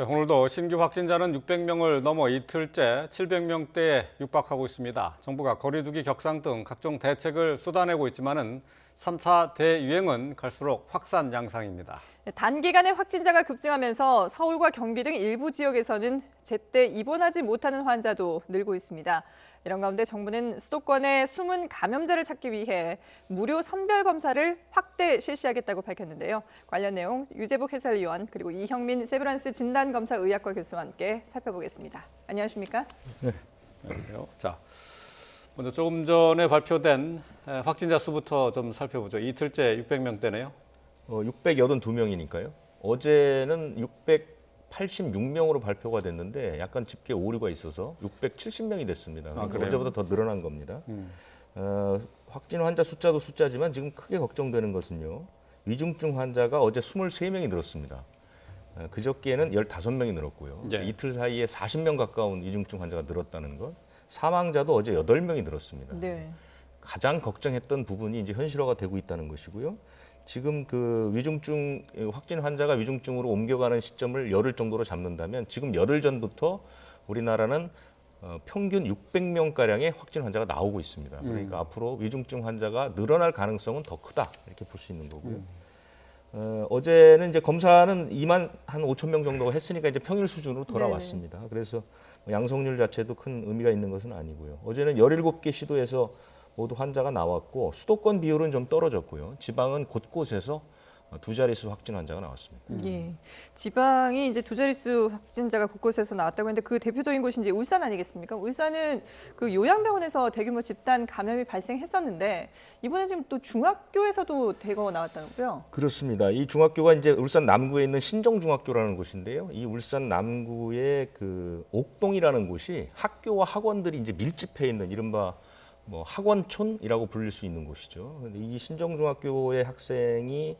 네, 오늘도 신규 확진자는 600명을 넘어 이틀째 700명대에 육박하고 있습니다. 정부가 거리두기 격상 등 각종 대책을 쏟아내고 있지만은 3차 대유행은 갈수록 확산 양상입니다. 단기간에 확진자가 급증하면서 서울과 경기 등 일부 지역에서는 제때 입원하지 못하는 환자도 늘고 있습니다. 이런 가운데 정부는 수도권의 숨은 감염자를 찾기 위해 무료 선별 검사를 확대 실시하겠다고 밝혔는데요. 관련 내용 유재복 해설위원 그리고 이형민 세브란스 진단검사의학과 교수와 함께 살펴보겠습니다. 안녕하십니까? 네, 안녕하세요. 자, 먼저 조금 전에 발표된 확진자 수부터 좀 살펴보죠. 이틀째 600명대네요. 682명이니까요. 어제는 686명으로 발표가 됐는데 약간 집계 오류가 있어서 670명이 됐습니다. 그래요? 어제보다 더 늘어난 겁니다. 확진 환자 숫자도 숫자지만 지금 크게 걱정되는 것은요. 위중증 환자가 어제 23명이 늘었습니다. 그저께는 15명이 늘었고요. 네. 이틀 사이에 40명 가까운 위중증 환자가 늘었다는 것. 사망자도 어제 8명이 늘었습니다. 네. 가장 걱정했던 부분이 이제 현실화가 되고 있다는 것이고요. 지금 그 위중증 확진 환자가 위중증으로 옮겨가는 시점을 열흘 정도로 잡는다면 지금 열흘 전부터 우리나라는 평균 600명 가량의 확진 환자가 나오고 있습니다. 그러니까 앞으로 위중증 환자가 늘어날 가능성은 더 크다 이렇게 볼 수 있는 거고요. 어제는 이제 검사는 2만 한 5천 명 정도가 했으니까 이제 평일 수준으로 돌아왔습니다. 네네. 그래서 양성률 자체도 큰 의미가 있는 것은 아니고요. 어제는 17개 시도에서 모두 환자가 나왔고 수도권 비율은 좀 떨어졌고요. 지방은 곳곳에서 두 자릿수 확진 환자가 나왔습니다. 예, 지방이 이제 두 자릿수 확진자가 곳곳에서 나왔다고 했는데 그 대표적인 곳이 이제 울산 아니겠습니까? 울산은 그 요양병원에서 대규모 집단 감염이 발생했었는데 이번에 지금 또 중학교에서도 대거가 나왔다고요? 그렇습니다. 이 중학교가 이제 울산 남구에 있는 신정중학교라는 곳인데요. 이 울산 남구의 그 옥동이라는 곳이 학교와 학원들이 이제 밀집해 있는 이른바 뭐 학원촌이라고 불릴 수 있는 곳이죠. 근데 이 신정중학교의 학생이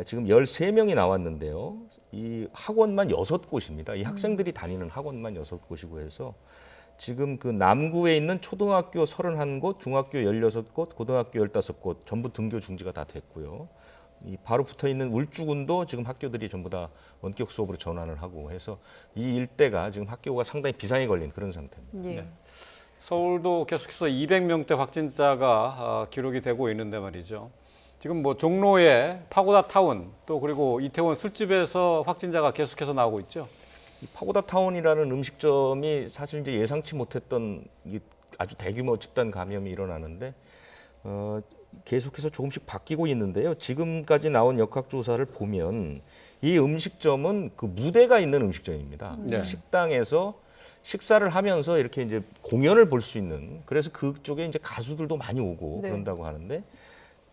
지금 13명이 나왔는데요. 이 학원만 6곳입니다. 이 학생들이 다니는 학원만 6곳이고 해서 지금 그 남구에 있는 초등학교 31곳, 중학교 16곳, 고등학교 15곳 전부 등교 중지가 다 됐고요. 이 바로 붙어 있는 울주군도 지금 학교들이 전부 다 원격 수업으로 전환을 하고 해서 이 일대가 지금 학교가 상당히 비상에 걸린 그런 상태입니다. 예. 네. 서울도 계속해서 200명대 확진자가 기록이 되고 있는데 말이죠. 지금 뭐 종로의 파고다 타운 또 그리고 이태원 술집에서 확진자가 계속해서 나오고 있죠. 이 파고다 타운이라는 음식점이 사실 이제 예상치 못했던 아주 대규모 집단 감염이 일어나는데 계속해서 조금씩 바뀌고 있는데요. 지금까지 나온 역학조사를 보면 이 음식점은 그 무대가 있는 음식점입니다. 네. 식당에서 식사를 하면서 이렇게 이제 공연을 볼 수 있는 그래서 그쪽에 이제 가수들도 많이 오고 네. 그런다고 하는데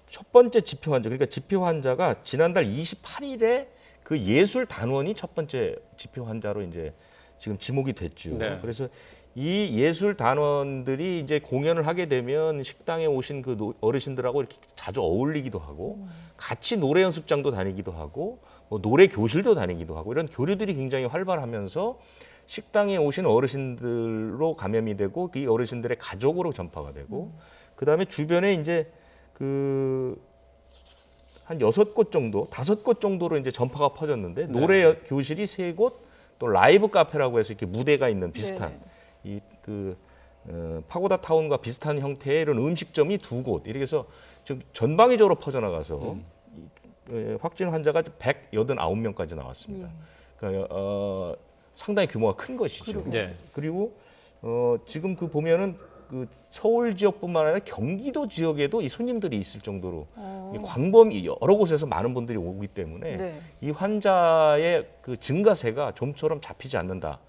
첫 번째 집회 환자 그러니까 집회 환자가 지난달 28일에 그 예술 단원이 첫 번째 집회 환자로 이제 지금 지목이 됐죠. 네. 그래서 이 예술 단원들이 이제 공연을 하게 되면 식당에 오신 그 어르신들하고 이렇게 자주 어울리기도 하고 같이 노래 연습장도 다니기도 하고 뭐 노래 교실도 다니기도 하고 이런 교류들이 굉장히 활발하면서 식당에 오신 어르신들로 감염이 되고 이 어르신들의 가족으로 전파가 되고 그다음에 주변에 이제 그 한 6곳 정도, 5곳 정도로 이제 전파가 퍼졌는데 노래 교실이 3곳, 또 라이브 카페라고 해서 이렇게 무대가 있는 비슷한 이 그 파고다 타운과 비슷한 형태의 이런 음식점이 2곳 이렇게 해서 지금 전방위적으로 퍼져나가서 확진 환자가 189명까지 나왔습니다. 그러니까 상당히 규모가 큰 것이죠. 네. 그리고 지금 그 보면은 그 서울 지역뿐만 아니라 경기도 지역에도 이 손님들이 있을 정도로 광범위 여러 곳에서 많은 분들이 오기 때문에 네. 이 환자의 그 증가세가 좀처럼 잡히지 않는다.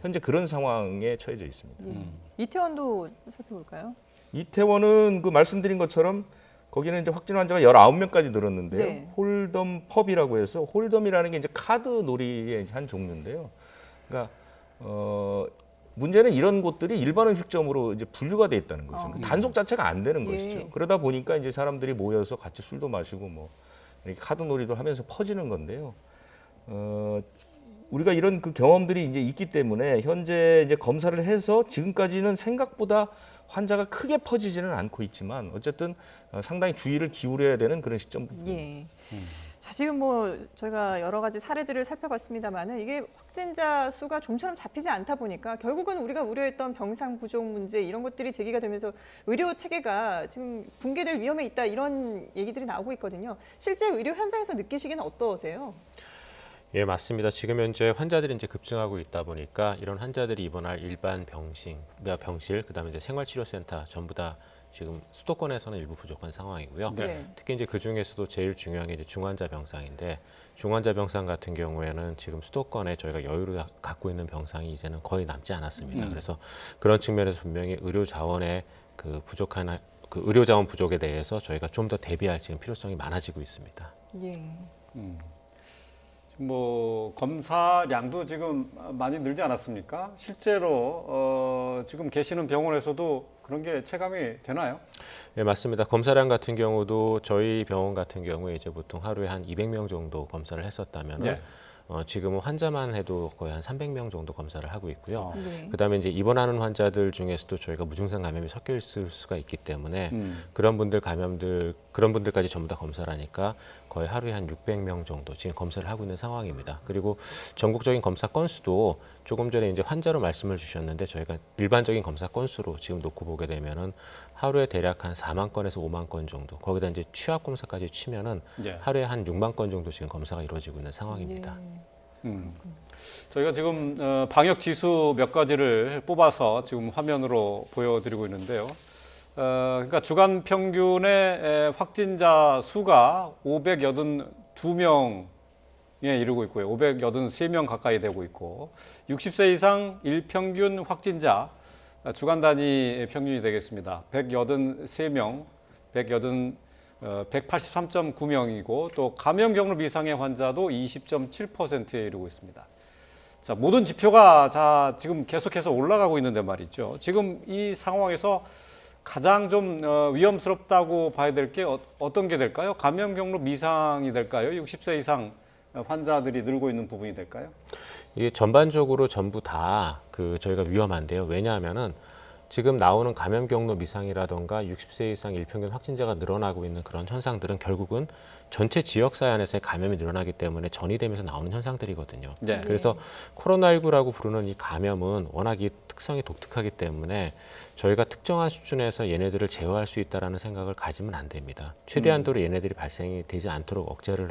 현재 그런 상황에 처해져 있습니다. 이태원도 살펴볼까요? 이태원은 그 말씀드린 것처럼 거기는 이제 확진 환자가 19명까지 늘었는데요. 네. 홀덤 펍이라고 해서 홀덤이라는 게 이제 카드 놀이의 한 종류인데요. 그러니까 문제는 이런 곳들이 일반 음식점으로 이제 분류가 돼 있다는 거죠. 단속 자체가 안 되는 것이죠. 그러다 보니까 이제 사람들이 모여서 같이 술도 마시고 뭐 이렇게 카드 놀이도 하면서 퍼지는 건데요. 우리가 이런 그 경험들이 이제 있기 때문에 현재 이제 검사를 해서 지금까지는 생각보다 환자가 크게 퍼지지는 않고 있지만 어쨌든 상당히 주의를 기울여야 되는 그런 시점입니다. 예. 자, 지금 뭐 저희가 여러 가지 사례들을 살펴봤습니다만은 이게 확진자 수가 좀처럼 잡히지 않다 보니까 결국은 우리가 우려했던 병상 부족 문제 이런 것들이 제기가 되면서 의료 체계가 지금 붕괴될 위험에 있다 이런 얘기들이 나오고 있거든요. 실제 의료 현장에서 느끼시기는 어떠세요? 예, 맞습니다. 지금 현재 환자들이 이제 급증하고 있다 보니까 이런 환자들이 입원할 일반 병실, 그다음에 이제 생활치료센터 전부 다 지금 수도권에서는 일부 부족한 상황이고요. 네. 특히 이제 그 중에서도 제일 중요한 게 이제 중환자 병상인데 중환자 병상 같은 경우에는 지금 수도권에 저희가 여유를 갖고 있는 병상이 이제는 거의 남지 않았습니다. 그래서 그런 측면에서 분명히 의료 자원의 그 부족한 그 의료 자원 부족에 대해서 저희가 좀 더 대비할 지금 필요성이 많아지고 있습니다. 예. 뭐 검사량도 지금 많이 늘지 않았습니까? 실제로 지금 계시는 병원에서도 그런 게 체감이 되나요? 네, 맞습니다. 검사량 같은 경우도 저희 병원 같은 경우에 이제 보통 하루에 한 200명 정도 검사를 했었다면 네. 지금은 환자만 해도 거의 한 300명 정도 검사를 하고 있고요. 네. 그다음에 이제 입원하는 환자들 중에서도 저희가 무증상 감염이 섞여 있을 수가 있기 때문에 그런 분들까지 전부 다 검사를 하니까 거의 하루에 한 600명 정도 지금 검사를 하고 있는 상황입니다. 그리고 전국적인 검사 건수도 조금 전에 이제 환자로 말씀을 주셨는데 저희가 일반적인 검사 건수로 지금 놓고 보게 되면은 하루에 대략 한 4만 건에서 5만 건 정도. 거기다 이제 취합 검사까지 치면은 네. 하루에 한 6만 건 정도 지금 검사가 이루어지고 있는 상황입니다. 저희가 지금 방역 지수 몇 가지를 뽑아서 지금 화면으로 보여드리고 있는데요. 그러니까 주간 평균의 확진자 수가 582명에 이르고 있고요. 583명 가까이 되고 있고 60세 이상 일평균 확진자 주간 단위 평균이 되겠습니다. 183명, 183.9명이고 또 감염 경로 미상의 환자도 20.7%에 이르고 있습니다. 자, 모든 지표가 지금 계속해서 올라가고 있는데 말이죠. 지금 이 상황에서 가장 좀 위험스럽다고 봐야 될 게 어떤 게 될까요? 감염 경로 미상이 될까요? 60세 이상 환자들이 늘고 있는 부분이 될까요? 이게 전반적으로 전부 다 저희가 위험한데요. 왜냐하면은 지금 나오는 감염 경로 미상이라던가 60세 이상 일평균 확진자가 늘어나고 있는 그런 현상들은 결국은 전체 지역 사회 안에서의 감염이 늘어나기 때문에 전이되면서 나오는 현상들이거든요. 네. 그래서 코로나19라고 부르는 이 감염은 워낙 이 특성이 독특하기 때문에 저희가 특정한 수준에서 얘네들을 제어할 수 있다라는 생각을 가지면 안 됩니다. 최대한도로 얘네들이 발생이 되지 않도록 억제를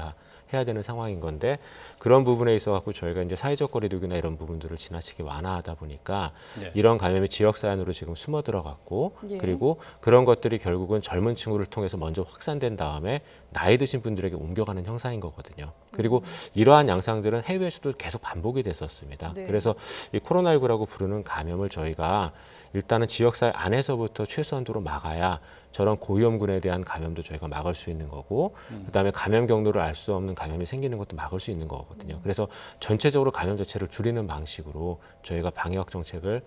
해야 되는 상황인 건데 그런 부분에 있어 갖고 저희가 이제 사회적 거리두기나 이런 부분들을 지나치게 완화하다 보니까 네. 이런 감염이 지역 사안으로 지금 숨어 들어갔고 예. 그리고 그런 것들이 결국은 젊은 층을 통해서 먼저 확산된 다음에 나이 드신 분들에게 옮겨가는 형상인 거거든요. 그리고 이러한 양상들은 해외에서도 계속 반복이 됐었습니다. 네. 그래서 이 코로나19라고 부르는 감염을 저희가 일단은 지역사회 안에서부터 최소한도로 막아야 저런 고위험군에 대한 감염도 저희가 막을 수 있는 거고 그다음에 감염 경로를 알 수 없는 감염이 생기는 것도 막을 수 있는 거거든요. 그래서 전체적으로 감염 자체를 줄이는 방식으로 저희가 방역 정책을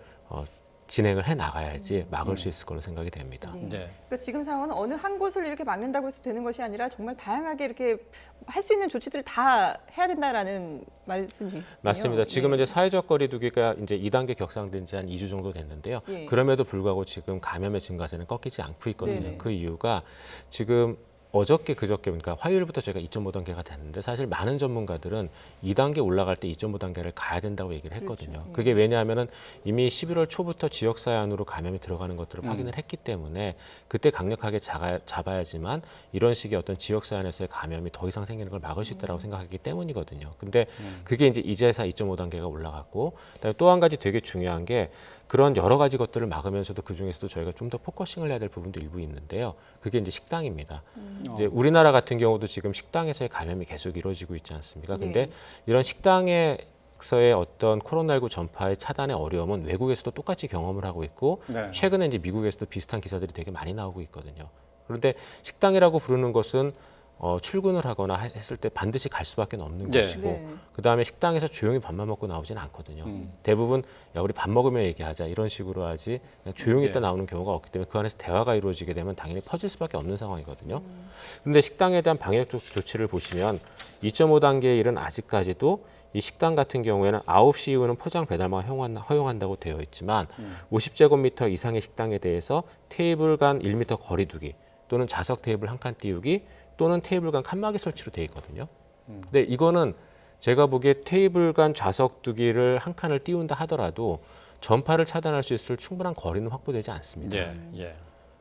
진행을 해 나가야지 막을 수 있을 거로 생각이 됩니다. 네. 그러니까 지금 상황은 어느 한 곳을 이렇게 막는다고 해서 되는 것이 아니라 정말 다양하게 이렇게 할 수 있는 조치들을 다 해야 된다라는 말씀이시죠? 맞습니다. 지금 예. 이제 사회적 거리두기가 이제 2단계 격상된 지 한 2주 정도 됐는데요. 예. 그럼에도 불구하고 지금 감염의 증가세는 꺾이지 않고 있거든요. 네네. 그 이유가 지금 어저께 그저께 그러니까 화요일부터 저희가 2.5단계가 됐는데 사실 많은 전문가들은 2단계 올라갈 때 2.5단계를 가야 된다고 얘기를 했거든요. 그렇죠. 그게 왜냐하면은 이미 11월 초부터 지역사회 안으로 감염이 들어가는 것들을 확인을 했기 때문에 그때 강력하게 잡아야지만 이런 식의 어떤 지역사회 안에서의 감염이 더 이상 생기는 걸 막을 수 있다고 생각하기 때문이거든요. 근데 그게 이제 이제서 2.5단계가 올라갔고 그다음에 또 한 가지 되게 중요한 게 그런 여러 가지 것들을 막으면서도 그 중에서도 저희가 좀 더 포커싱을 해야 될 부분도 일부 있는데요. 그게 이제 식당입니다. 이제 우리나라 같은 경우도 지금 식당에서의 감염이 계속 이루어지고 있지 않습니까? 근데 네. 이런 식당에서의 어떤 코로나19 전파의 차단의 어려움은 외국에서도 똑같이 경험을 하고 있고 네. 최근에 이제 미국에서도 비슷한 기사들이 되게 많이 나오고 있거든요. 그런데 식당이라고 부르는 것은 출근을 하거나 했을 때 반드시 갈 수밖에 없는 네. 것이고 네. 그다음에 식당에서 조용히 밥만 먹고 나오지는 않거든요. 대부분 야 우리 밥 먹으며 얘기하자 이런 식으로 하지 그냥 조용히 네. 있다 나오는 경우가 없기 때문에 그 안에서 대화가 이루어지게 되면 당연히 퍼질 수밖에 없는 상황이거든요. 그런데 식당에 대한 방역 조치를 보시면 2.5단계의 일은 아직까지도 이 식당 같은 경우에는 9시 이후는 포장 배달만 허용한다고 되어 있지만 50제곱미터 이상의 식당에 대해서 테이블 간 1m 거리 두기 또는 좌석 테이블 한 칸 띄우기 또는 테이블 간 칸막이 설치로 되어 있거든요. 근데 이거는 제가 보기에 테이블 간 좌석 두기를 한 칸을 띄운다 하더라도 전파를 차단할 수 있을 충분한 거리는 확보되지 않습니다. 예, 예.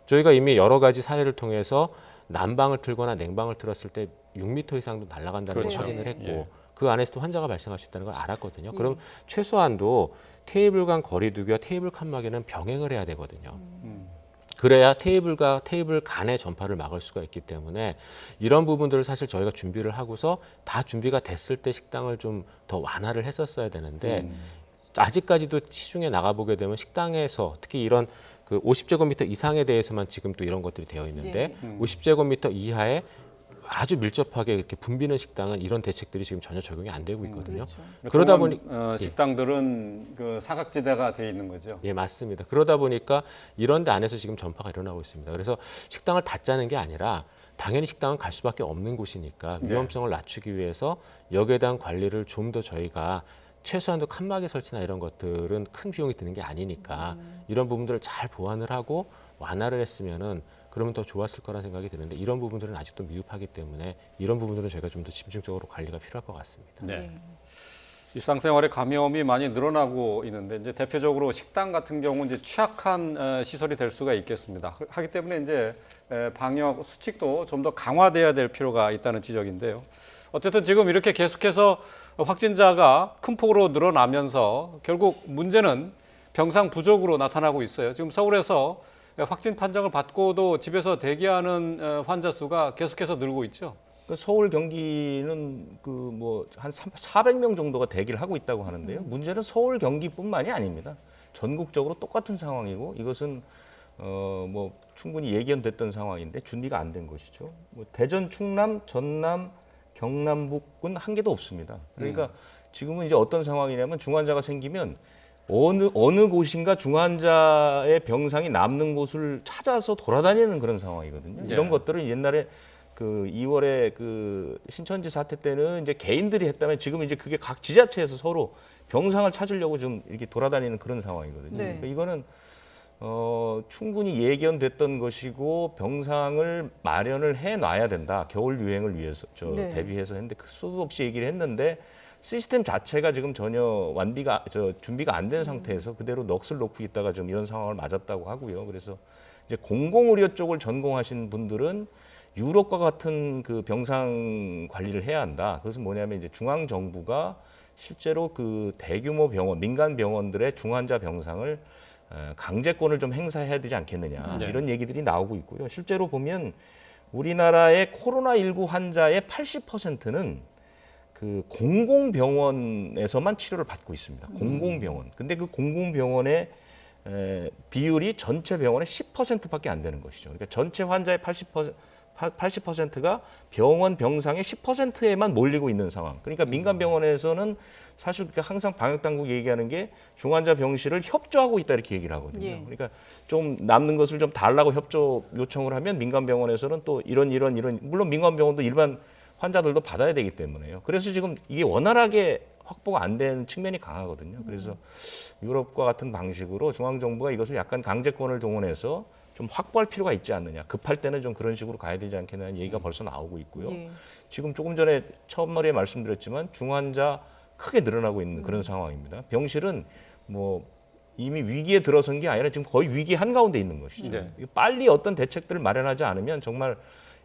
저희가 이미 여러 가지 사례를 통해서 난방을 틀거나 냉방을 틀었을 때 6m 이상도 날아간다는 그렇죠. 걸 확인을 했고 예. 그 안에서도 환자가 발생할 수 있다는 걸 알았거든요. 그럼 최소한도 테이블 간 거리 두기와 테이블 칸막이는 병행을 해야 되거든요. 그래야 테이블과 테이블 간의 전파를 막을 수가 있기 때문에 이런 부분들을 사실 저희가 준비를 하고서 다 준비가 됐을 때 식당을 좀 더 완화를 했었어야 되는데 아직까지도 시중에 나가보게 되면 식당에서 특히 이런 그 50제곱미터 이상에 대해서만 지금 또 이런 것들이 되어 있는데 50제곱미터 이하에 아주 밀접하게 이렇게 붐비는 식당은 이런 대책들이 지금 전혀 적용이 안 되고 있거든요. 그러다 보니 식당들은 그 사각지대가 돼 있는 거죠. 예, 맞습니다. 그러다 보니까 이런 데 안에서 지금 전파가 일어나고 있습니다. 그래서 식당을 닫자는 게 아니라 당연히 식당은 갈 수밖에 없는 곳이니까 위험성을 낮추기 위해서 여기에 대한 관리를 좀 더 저희가 최소한도 칸막이 설치나 이런 것들은 큰 비용이 드는 게 아니니까 이런 부분들을 잘 보완을 하고 완화를 했으면은 그러면 더 좋았을 거란 생각이 드는데 이런 부분들은 아직도 미흡하기 때문에 이런 부분들은 저희가 좀 더 집중적으로 관리가 필요할 것 같습니다. 네. 일상생활에 감염이 많이 늘어나고 있는데 이제 대표적으로 식당 같은 경우 이제 취약한 시설이 될 수가 있겠습니다. 하기 때문에 이제 방역 수칙도 좀 더 강화돼야 될 필요가 있다는 지적인데요. 어쨌든 지금 이렇게 계속해서 확진자가 큰 폭으로 늘어나면서 결국 문제는 병상 부족으로 나타나고 있어요. 지금 서울에서 확진 판정을 받고도 집에서 대기하는 환자 수가 계속해서 늘고 있죠. 서울 경기는 그 뭐 한 400명 정도가 대기를 하고 있다고 하는데요. 문제는 서울 경기뿐만이 아닙니다. 전국적으로 똑같은 상황이고 이것은 뭐 충분히 예견됐던 상황인데 준비가 안 된 것이죠. 뭐 대전, 충남, 전남, 경남북은 한 개도 없습니다. 그러니까 지금은 이제 어떤 상황이냐면 중환자가 생기면 어느 곳인가 중환자의 병상이 남는 곳을 찾아서 돌아다니는 그런 상황이거든요. 네. 이런 것들은 옛날에 그 2월에 그 신천지 사태 때는 이제 개인들이 했다면 지금 이제 그게 각 지자체에서 서로 병상을 찾으려고 좀 이렇게 돌아다니는 그런 상황이거든요. 네. 그러니까 이거는 충분히 예견됐던 것이고 병상을 마련을 해 놔야 된다. 겨울 유행을 위해서 네. 대비해서 했는데 그 수도 없이 얘기를 했는데 시스템 자체가 지금 전혀 준비가 안 된 상태에서 그대로 넋을 놓고 있다가 좀 이런 상황을 맞았다고 하고요. 그래서 이제 공공의료 쪽을 전공하신 분들은 유럽과 같은 그 병상 관리를 해야 한다. 그것은 뭐냐면 이제 중앙 정부가 실제로 그 대규모 병원, 민간 병원들의 중환자 병상을 강제권을 좀 행사해야 되지 않겠느냐. 네. 이런 얘기들이 나오고 있고요. 실제로 보면 우리나라의 코로나19 환자의 80%는 그 공공병원에서만 치료를 받고 있습니다. 공공병원. 근데 그 공공병원의 비율이 전체 병원의 10%밖에 안 되는 것이죠. 그러니까 전체 환자의 80%가 병원 병상의 10%에만 몰리고 있는 상황. 그러니까 민간 병원에서는 사실 항상 방역 당국이 얘기하는 게 중환자 병실을 협조하고 있다 이렇게 얘기를 하거든요. 예. 그러니까 좀 남는 것을 좀 달라고 협조 요청을 하면 민간 병원에서는 또 이런 물론 민간 병원도 일반 환자들도 받아야 되기 때문에요. 그래서 지금 이게 원활하게 확보가 안 된 측면이 강하거든요. 그래서 유럽과 같은 방식으로 중앙정부가 이것을 약간 강제권을 동원해서 좀 확보할 필요가 있지 않느냐. 급할 때는 좀 그런 식으로 가야 되지 않겠냐는 얘기가 벌써 나오고 있고요. 예. 지금 조금 전에 처음 머리에 말씀드렸지만 중환자 크게 늘어나고 있는 그런 상황입니다. 병실은 뭐 이미 위기에 들어선 게 아니라 지금 거의 위기 한가운데 있는 것이죠. 네. 빨리 어떤 대책들을 마련하지 않으면 정말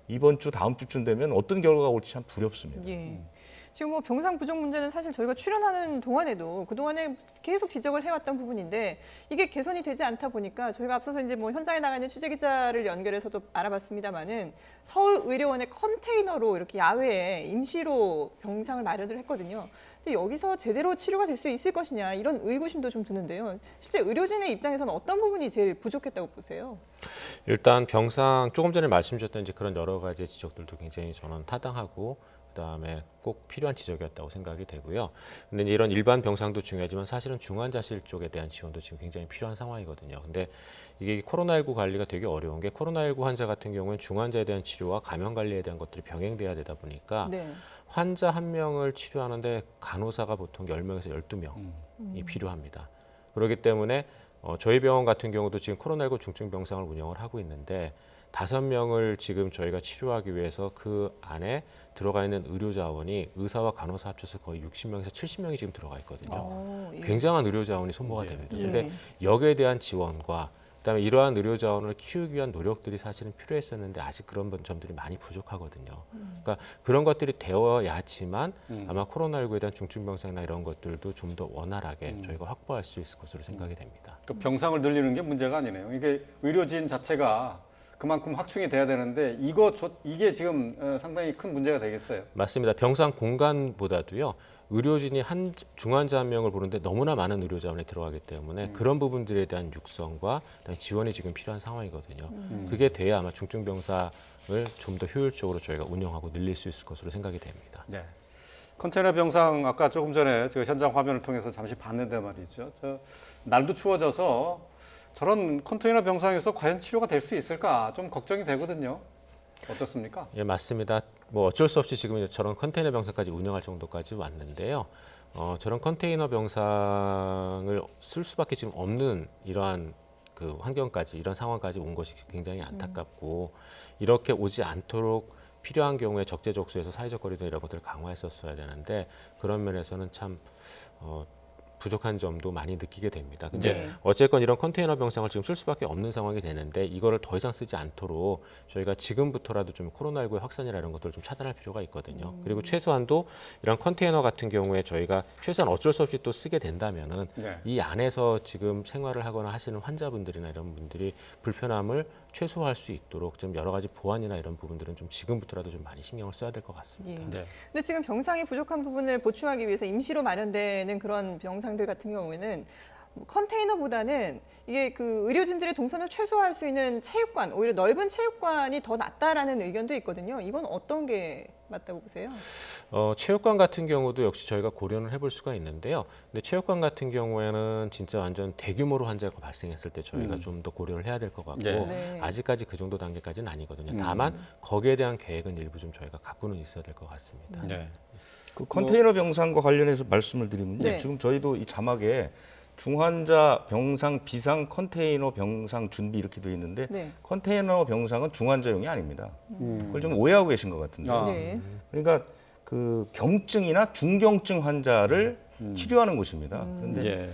이번 주 다음 주쯤 되면 어떤 결과가 올지 참 두렵습니다. 예. 지금 뭐 병상 부족 문제는 사실 저희가 출연하는 동안에도 그동안에 계속 지적을 해왔던 부분인데 이게 개선이 되지 않다 보니까 저희가 앞서서 이제 뭐 현장에 나가 있는 취재 기자를 연결해서도 알아봤습니다만은 서울의료원의 컨테이너로 이렇게 야외에 임시로 병상을 마련을 했거든요. 근데 여기서 제대로 치료가 될 수 있을 것이냐 이런 의구심도 좀 드는데요. 실제 의료진의 입장에서는 어떤 부분이 제일 부족했다고 보세요? 일단 병상 조금 전에 말씀드렸던 이제 그런 여러 가지 지적들도 굉장히 저는 타당하고 그다음에 꼭 필요한 지적이었다고 생각이 되고요. 근데 이제 이런 일반 병상도 중요하지만 사실은 중환자실 쪽에 대한 지원도 지금 굉장히 필요한 상황이거든요. 근데 이게 코로나19 관리가 되게 어려운 게 코로나19 환자 같은 경우는 중환자에 대한 치료와 감염 관리에 대한 것들이 병행돼야 되다 보니까 네. 환자 한 명을 치료하는데 간호사가 보통 10명에서 12명이 필요합니다. 그렇기 때문에 저희 병원 같은 경우도 지금 코로나19 중증 병상을 운영을 하고 있는데 5명을 지금 저희가 치료하기 위해서 그 안에 들어가 있는 의료 자원이 의사와 간호사 합쳐서 거의 60명에서 70명이 지금 들어가 있거든요. 예. 굉장한 의료 자원이 소모가 예. 됩니다. 예. 근데 여기에 대한 지원과 그다음에 이러한 의료 자원을 키우기 위한 노력들이 사실은 필요했었는데 아직 그런 점들이 많이 부족하거든요. 그러니까 그런 것들이 되어야지만 아마 코로나19에 대한 중증 병상이나 이런 것들도 좀 더 원활하게 저희가 확보할 수 있을 것으로 생각이 됩니다. 그 병상을 늘리는 게 문제가 아니네요. 이게 의료진 자체가 그만큼 확충이 돼야 되는데 이게 지금 상당히 큰 문제가 되겠어요. 맞습니다. 병상 공간보다도요. 의료진이 한 중환자 한 명을 보는데 너무나 많은 의료 자원이 들어가기 때문에 그런 부분들에 대한 육성과 지원이 지금 필요한 상황이거든요. 그게 돼야 아마 중증 병상을 좀 더 효율적으로 저희가 운영하고 늘릴 수 있을 것으로 생각이 됩니다. 네. 컨테이너 병상 아까 조금 전에 제가 현장 화면을 통해서 잠시 봤는데 말이죠. 날도 추워져서 저런 컨테이너 병상에서 과연 치료가 될 수 있을까 좀 걱정이 되거든요. 어떻습니까? 예, 맞습니다. 뭐 어쩔 수 없이 지금 저런 컨테이너 병상까지 운영할 정도까지 왔는데요. 저런 컨테이너 병상을 쓸 수밖에 지금 없는 이러한 그 환경까지 이런 상황까지 온 것이 굉장히 안타깝고 이렇게 오지 않도록 필요한 경우에 적재적소에서 사회적 거리두기 이런 것들을 강화했었어야 되는데 그런 면에서는 참 부족한 점도 많이 느끼게 됩니다. 근데 네. 어쨌건 이런 컨테이너 병상을 지금 쓸 수밖에 없는 상황이 되는데 이거를 더 이상 쓰지 않도록 저희가 지금부터라도 좀 코로나19의 확산이나 이런 것들을 좀 차단할 필요가 있거든요. 그리고 최소한도 이런 컨테이너 같은 경우에 저희가 최소한 어쩔 수 없이 또 쓰게 된다면은 네. 이 안에서 지금 생활을 하거나 하시는 환자분들이나 이런 분들이 불편함을 최소화할 수 있도록 좀 여러 가지 보완이나 이런 부분들은 좀 지금부터라도 좀 많이 신경을 써야 될 것 같습니다. 예. 네. 근데 지금 병상이 부족한 부분을 보충하기 위해서 임시로 마련되는 그런 병상들 같은 경우에는 컨테이너보다는 이게 그 의료진들의 동선을 최소화할 수 있는 체육관, 오히려 넓은 체육관이 더 낫다라는 의견도 있거든요. 이건 어떤 게 맞다고 보세요? 체육관 같은 경우도 역시 저희가 고려를 해볼 수가 있는데요. 근데 체육관 같은 경우에는 진짜 완전 대규모로 환자가 발생했을 때 저희가 좀 더 고려를 해야 될 것 같고 네. 네. 아직까지 그 정도 단계까지는 아니거든요. 다만 거기에 대한 계획은 일부 좀 저희가 갖고는 있어야 될 것 같습니다. 네. 그 컨테이너 병상과 관련해서 말씀을 드리면요. 네. 지금 저희도 이 자막에 중환자 병상 비상 컨테이너 병상 준비 이렇게 되어 있는데 네. 컨테이너 병상은 중환자용이 아닙니다. 그걸 좀 오해하고 계신 것 같은데. 아. 네. 그러니까 그 경증이나 중경증 환자를 치료하는 곳입니다. 그런데 예.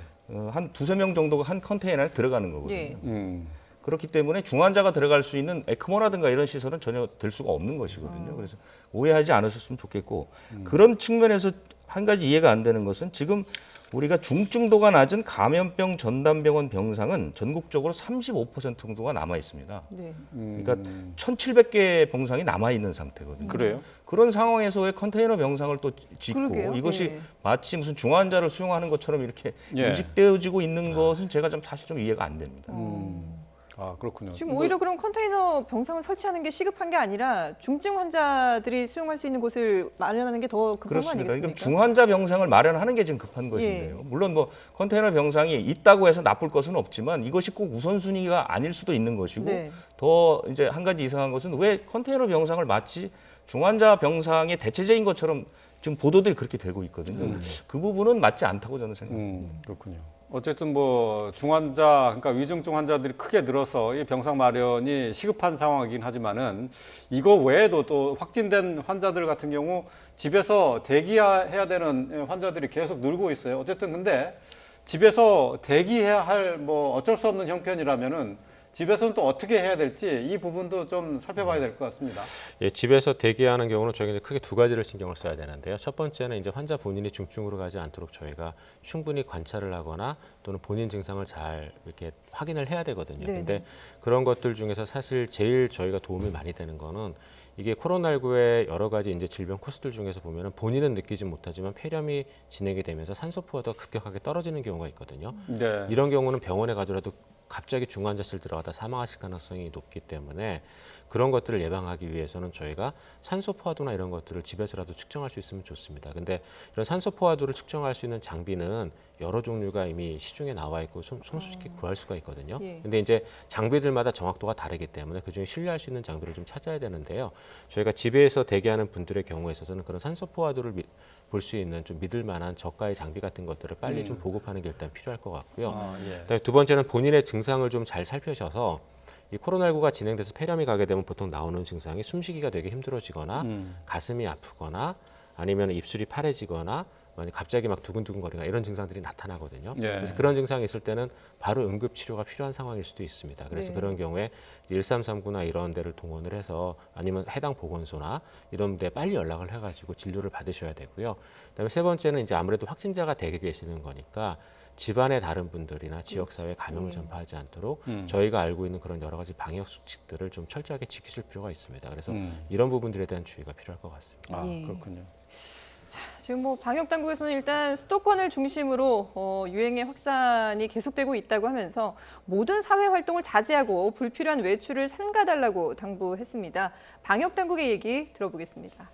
한 2~3명 정도가 한 컨테이너에 들어가는 거거든요. 예. 그렇기 때문에 중환자가 들어갈 수 있는 에크모라든가 이런 시설은 전혀 될 수가 없는 것이거든요. 그래서 오해하지 않으셨으면 좋겠고 그런 측면에서 한 가지 이해가 안 되는 것은 지금 우리가 중증도가 낮은 감염병 전담병원 병상은 전국적으로 35% 정도가 남아 있습니다. 네. 그러니까 1,700개 병상이 남아 있는 상태거든요. 그래요? 그런 상황에서 왜 컨테이너 병상을 또 짓고 그러게요. 이것이 예. 마치 무슨 중환자를 수용하는 것처럼 이렇게 예. 인식되어지고 있는 것은 제가 좀 사실 좀 이해가 안 됩니다. 아, 그렇군요. 지금 오히려 그럼 컨테이너 병상을 설치하는 게 시급한 게 아니라 중증 환자들이 수용할 수 있는 곳을 마련하는 게 더 급한 거 그렇습니다. 아니겠습니까? 그러니까 중환자 병상을 마련하는 게 지금 급한 것인데요. 물론 뭐 컨테이너 병상이 있다고 해서 나쁠 것은 없지만 이것이 꼭 우선순위가 아닐 수도 있는 것이고 네. 더 이제 한 가지 이상한 것은 왜 컨테이너 병상을 마치 중환자 병상의 대체제인 것처럼 지금 보도들이 그렇게 되고 있거든요. 그 부분은 맞지 않다고 저는 생각합니다. 그렇군요. 어쨌든 뭐 중환자, 그러니까 위중증 환자들이 크게 늘어서 이 병상 마련이 시급한 상황이긴 하지만은 이거 외에도 또 확진된 환자들 같은 경우 집에서 대기해야 되는 환자들이 계속 늘고 있어요. 어쨌든 근데 집에서 대기해야 할 뭐 어쩔 수 없는 형편이라면은 집에서는 또 어떻게 해야 될지 이 부분도 좀 살펴봐야 될 것 같습니다. 예, 집에서 대기하는 경우는 저희가 크게 두 가지를 신경을 써야 되는데요. 첫 번째는 이제 환자 본인이 중증으로 가지 않도록 저희가 충분히 관찰을 하거나 또는 본인 증상을 잘 이렇게 확인을 해야 되거든요. 네네. 근데 그런 것들 중에서 사실 제일 저희가 도움이 많이 되는 거는 이게 코로나19의 여러 가지 이제 질병 코스들 중에서 보면은 본인은 느끼지 못하지만 폐렴이 진행이 되면서 산소 포화도가 급격하게 떨어지는 경우가 있거든요. 네. 이런 경우는 병원에 가더라도 갑자기 중환자실 들어가다 사망하실 가능성이 높기 때문에 그런 것들을 예방하기 위해서는 저희가 산소 포화도나 이런 것들을 집에서라도 측정할 수 있으면 좋습니다. 근데 이런 산소 포화도를 측정할 수 있는 장비는 여러 종류가 이미 시중에 나와 있고 손쉽게 구할 수가 있거든요. 예. 근데 이제 장비들마다 정확도가 다르기 때문에 그중에 신뢰할 수 있는 장비를 좀 찾아야 되는데요. 저희가 집에서 대기하는 분들의 경우에 있어서는 그런 산소 포화도를 볼 수 있는 좀 믿을 만한 저가의 장비 같은 것들을 빨리 좀 보급하는 게 일단 필요할 것 같고요. 아, 예. 그다음에 두 번째는 본인의 증상을 좀 잘 살피셔서 이 코로나19가 진행돼서 폐렴이 가게 되면 보통 나오는 증상이 숨쉬기가 되게 힘들어지거나 가슴이 아프거나 아니면 입술이 파래지거나 갑자기 막 두근두근거리거나 이런 증상들이 나타나거든요. 예. 그래서 그런 증상이 있을 때는 바로 응급 치료가 필요한 상황일 수도 있습니다. 그래서 네. 그런 경우에 1339나 이런 데를 동원을 해서 아니면 해당 보건소나 이런 데 빨리 연락을 해가지고 진료를 받으셔야 되고요. 그다음에 세 번째는 이제 아무래도 확진자가 되게 계시는 거니까 집안의 다른 분들이나 지역사회에 감염을 전파하지 않도록 저희가 알고 있는 그런 여러 가지 방역 수칙들을 좀 철저하게 지키실 필요가 있습니다. 그래서 이런 부분들에 대한 주의가 필요할 것 같습니다. 아, 예. 그렇군요. 지금 뭐 방역 당국에서는 일단 수도권을 중심으로 유행의 확산이 계속되고 있다고 하면서 모든 사회 활동을 자제하고 불필요한 외출을 삼가달라고 당부했습니다. 방역 당국의 얘기 들어보겠습니다.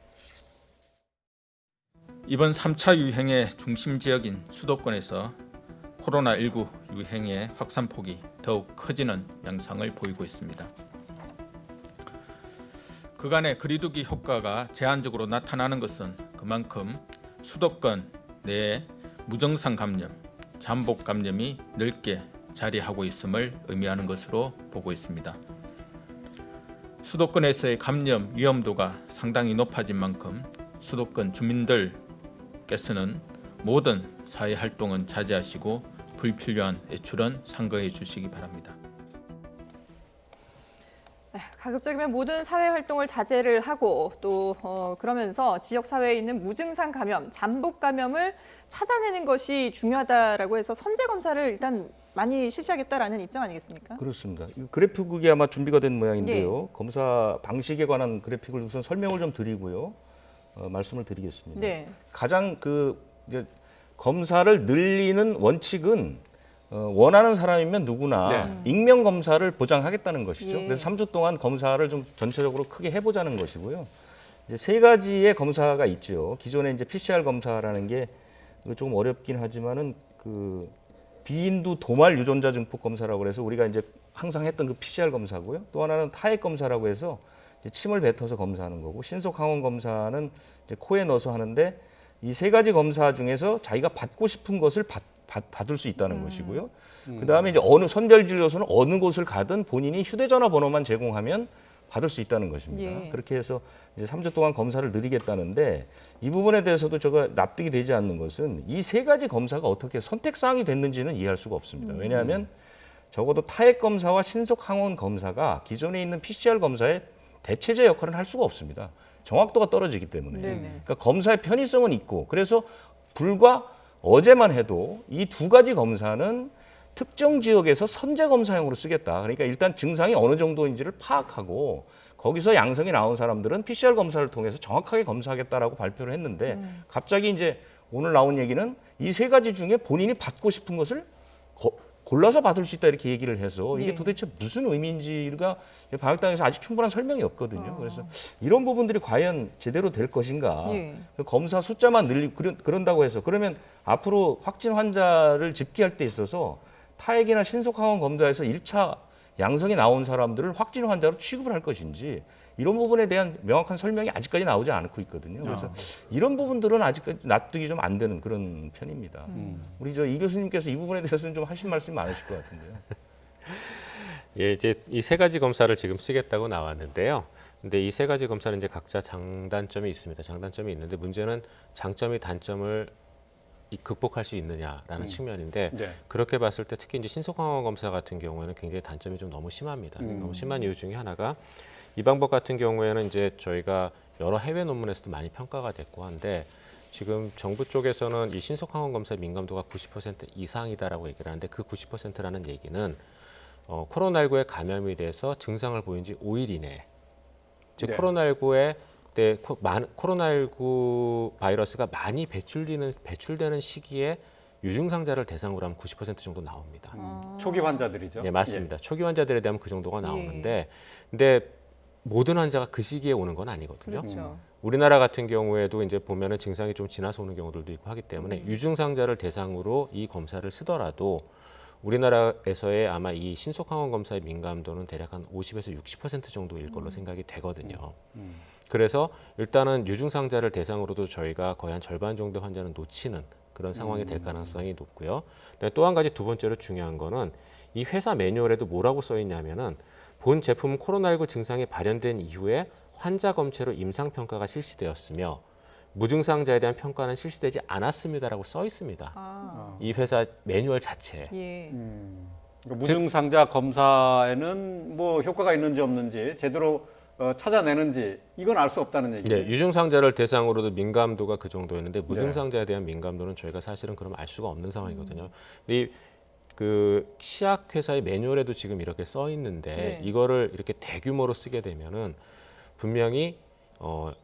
이번 3차 유행의 중심 지역인 수도권에서 코로나19 유행의 확산폭이 더욱 커지는 양상을 보이고 있습니다. 그간의 거리두기 효과가 제한적으로 나타나는 것은 그만큼 수도권 내에 무증상 감염, 잠복 감염이 넓게 자리하고 있음을 의미하는 것으로 보고 있습니다. 수도권에서의 감염 위험도가 상당히 높아진 만큼 수도권 주민들께서는 모든 사회 활동은 자제하시고 불필요한 외출은 삼가해 주시기 바랍니다. 가급적이면 모든 사회 활동을 자제를 하고 또 그러면서 지역 사회에 있는 무증상 감염, 잠복 감염을 찾아내는 것이 중요하다라고 해서 선제 검사를 일단 많이 실시하겠다라는 입장 아니겠습니까? 그렇습니다. 이 그래픽이 아마 준비가 된 모양인데요. 검사 방식에 관한 그래픽을 우선 설명을 좀 드리고요. 말씀을 드리겠습니다. 네. 가장 이제 검사를 늘리는 원칙은 원하는 사람이면 누구나 네. 익명 검사를 보장하겠다는 것이죠. 예. 그래서 3주 동안 검사를 좀 전체적으로 크게 해보자는 것이고요. 이제 세 가지의 검사가 있죠. 기존에 이제 PCR 검사라는 게 조금 어렵긴 하지만은 그 비인두 도말 유전자 증폭 검사라고 해서 우리가 이제 항상 했던 그 PCR 검사고요. 또 하나는 타액 검사라고 해서 이제 침을 뱉어서 검사하는 거고, 신속 항원 검사는 이제 코에 넣어서 하는데, 이 세 가지 검사 중에서 자기가 받고 싶은 것을 받을 수 있다는 것이고요. 그 다음에 이제 어느 선별 진료소는 어느 곳을 가든 본인이 휴대전화 번호만 제공하면 받을 수 있다는 것입니다. 예. 그렇게 해서 이제 3주 동안 검사를 늘리겠다는데, 이 부분에 대해서도 제가 납득이 되지 않는 것은 이 세 가지 검사가 어떻게 선택사항이 됐는지는 이해할 수가 없습니다. 왜냐하면 적어도 타액 검사와 신속 항원 검사가 기존에 있는 PCR 검사의 대체제 역할을 할 수가 없습니다. 정확도가 떨어지기 때문에. 네네. 그러니까 검사의 편의성은 있고, 그래서 불과 어제만 해도 이 두 가지 검사는 특정 지역에서 선제 검사용으로 쓰겠다. 그러니까 일단 증상이 어느 정도인지를 파악하고 거기서 양성이 나온 사람들은 PCR 검사를 통해서 정확하게 검사하겠다라고 발표를 했는데, 갑자기 이제 오늘 나온 얘기는 이 세 가지 중에 본인이 받고 싶은 것을 골라서 받을 수 있다 이렇게 얘기를 해서 이게 네. 도대체 무슨 의미인지가 방역당에서 아직 충분한 설명이 없거든요. 그래서 이런 부분들이 과연 제대로 될 것인가. 예. 검사 숫자만 늘리고 그런다고 해서 그러면 앞으로 확진 환자를 집계할 때 있어서 타액이나 신속항원 검사에서 1차 양성이 나온 사람들을 확진 환자로 취급을 할 것인지, 이런 부분에 대한 명확한 설명이 아직까지 나오지 않고 있거든요. 그래서 이런 부분들은 아직까지 납득이 좀 안 되는 그런 편입니다. 우리 이 교수님께서 이 부분에 대해서는 좀 하신 말씀이 많으실 것 같은데요. 예, 이제 이 세 가지 검사를 지금 쓰겠다고 나왔는데요. 근데 이 세 가지 검사는 이제 각자 장단점이 있습니다. 장단점이 있는데 문제는 장점이 단점을 극복할 수 있느냐라는 측면인데, 네. 그렇게 봤을 때 특히 이제 신속항원 검사 같은 경우에는 굉장히 단점이 좀 너무 심합니다. 너무 심한 이유 중에 하나가, 이 방법 같은 경우에는 이제 저희가 여러 해외 논문에서도 많이 평가가 됐고 한데, 지금 정부 쪽에서는 이 신속항원 검사 민감도가 90% 이상이다라고 얘기를 하는데, 그 90%라는 얘기는 코로나19에 감염이 돼서 증상을 보인 지 5일 이내, 즉 네. 코로나19 바이러스가 많이 배출되는 시기에 유증상자를 대상으로 하면 90% 정도 나옵니다. 초기 환자들이죠. 네, 맞습니다. 초기 환자들에 대한 그 정도가 나오는데, 근데 모든 환자가 그 시기에 오는 건 아니거든요. 그렇죠. 우리나라 같은 경우에도 이제 보면은 증상이 좀 지나서 오는 경우들도 있고 하기 때문에 유증상자를 대상으로 이 검사를 쓰더라도 우리나라에서의 아마 이 신속항원 검사의 민감도는 대략 한 50에서 60% 정도일 걸로 생각이 되거든요. 그래서 일단은 유증상자를 대상으로도 저희가 거의 한 절반 정도 환자는 놓치는 그런 상황이 될 가능성이 높고요. 또 한 가지 두 번째로 중요한 거는 이 회사 매뉴얼에도 뭐라고 써 있냐면은 본 제품 코로나19 증상이 발현된 이후에 환자 검체로 임상 평가가 실시되었으며 무증상자에 대한 평가는 실시되지 않았습니다라고 써 있습니다. 아, 이 회사 매뉴얼 자체에. 예. 그러니까 무증상자 검사에는 뭐 효과가 있는지 없는지 제대로 찾아내는지 이건 알 수 없다는 얘기예요. 네, 유증상자를 대상으로도 민감도가 그 정도였는데 무증상자에 대한 민감도는 저희가 사실은 그럼 알 수가 없는 상황이거든요. 근데 그 치약 회사의 매뉴얼에도 지금 이렇게 써 있는데 네. 이거를 이렇게 대규모로 쓰게 되면은 분명히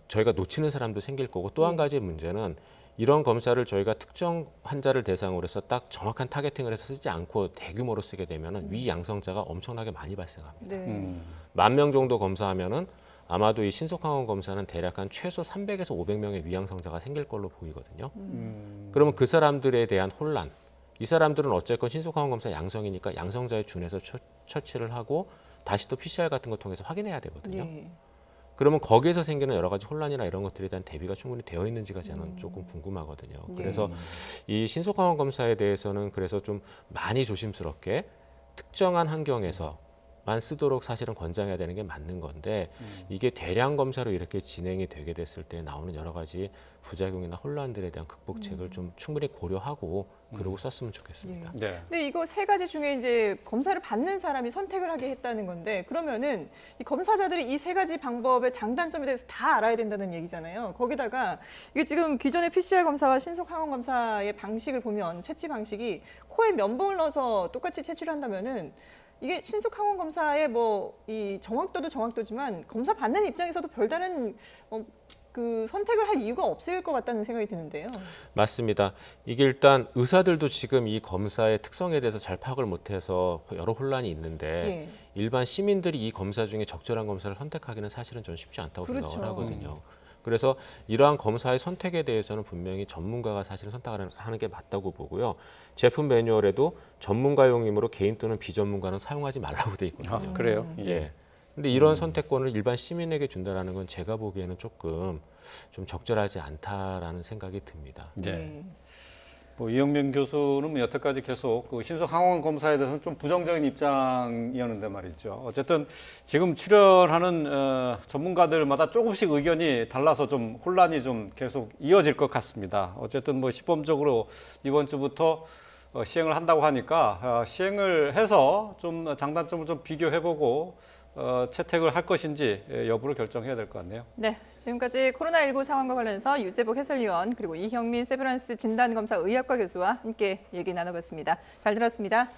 저희가 놓치는 사람도 생길 거고 또 한 가지 문제는 이런 검사를 저희가 특정 환자를 대상으로 해서 딱 정확한 타겟팅을 해서 쓰지 않고 대규모로 쓰게 되면은 위양성자가 엄청나게 많이 발생합니다. 네. 10,000명 정도 검사하면은 아마도 이 신속항원 검사는 대략 한 최소 300에서 500명의 위양성자가 생길 걸로 보이거든요. 그러면 그 사람들에 대한 혼란, 이 사람들은 어쨌건 신속항원 검사 양성이니까 양성자에 준해서 처치를 하고 다시 또 PCR 같은 거 통해서 확인해야 되거든요. 예. 그러면 거기에서 생기는 여러 가지 혼란이나 이런 것들에 대한 대비가 충분히 되어 있는지가 저는 조금 궁금하거든요. 그래서 이 신속항원 검사에 대해서는 그래서 좀 많이 조심스럽게 특정한 환경에서만 쓰도록 사실은 권장해야 되는 게 맞는 건데 이게 대량 검사로 이렇게 진행이 되게 됐을 때 나오는 여러 가지 부작용이나 혼란들에 대한 극복책을 좀 충분히 고려하고 그러고 썼으면 좋겠습니다. 네. 근데 이거 세 가지 중에 이제 검사를 받는 사람이 선택을 하게 했다는 건데 그러면은 이 검사자들이 이 세 가지 방법의 장단점에 대해서 다 알아야 된다는 얘기잖아요. 거기다가 이게 지금 기존의 PCR 검사와 신속 항원 검사의 방식을 보면 채취 방식이 코에 면봉을 넣어서 똑같이 채취를 한다면은 이게 신속 항원 검사의 뭐 이 정확도도 정확도지만 검사 받는 입장에서도 별다른 그 선택을 할 이유가 없을 것 같다는 생각이 드는데요. 맞습니다. 이게 일단 의사들도 지금 이 검사의 특성에 대해서 잘 파악을 못해서 여러 혼란이 있는데 예. 일반 시민들이 이 검사 중에 적절한 검사를 선택하기는 사실은 전 쉽지 않다고 그렇죠. 생각을 하거든요. 그래서 이러한 검사의 선택에 대해서는 분명히 전문가가 사실은 선택을 하는 게 맞다고 보고요. 제품 매뉴얼에도 전문가용이므로 개인 또는 비전문가는 사용하지 말라고 돼 있거든요. 아, 그래요? 예. 근데 이런 선택권을 일반 시민에게 준다라는 건 제가 보기에는 조금 좀 적절하지 않다라는 생각이 듭니다. 네. 뭐 이영명 교수는 뭐 여태까지 계속 그 신속 항원 검사에 대해서는 좀 부정적인 입장이었는데 말이죠. 어쨌든 지금 출연하는 전문가들마다 조금씩 의견이 달라서 좀 혼란이 좀 계속 이어질 것 같습니다. 어쨌든 뭐 시범적으로 이번 주부터 시행을 한다고 하니까 시행을 해서 좀 장단점을 좀 비교해보고 채택을 할 것인지 여부를 결정해야 될 것 같네요. 네, 지금까지 코로나19 상황과 관련해서 유재복 해설위원 그리고 이형민 세브란스 진단검사 의학과 교수와 함께 얘기 나눠봤습니다. 잘 들었습니다.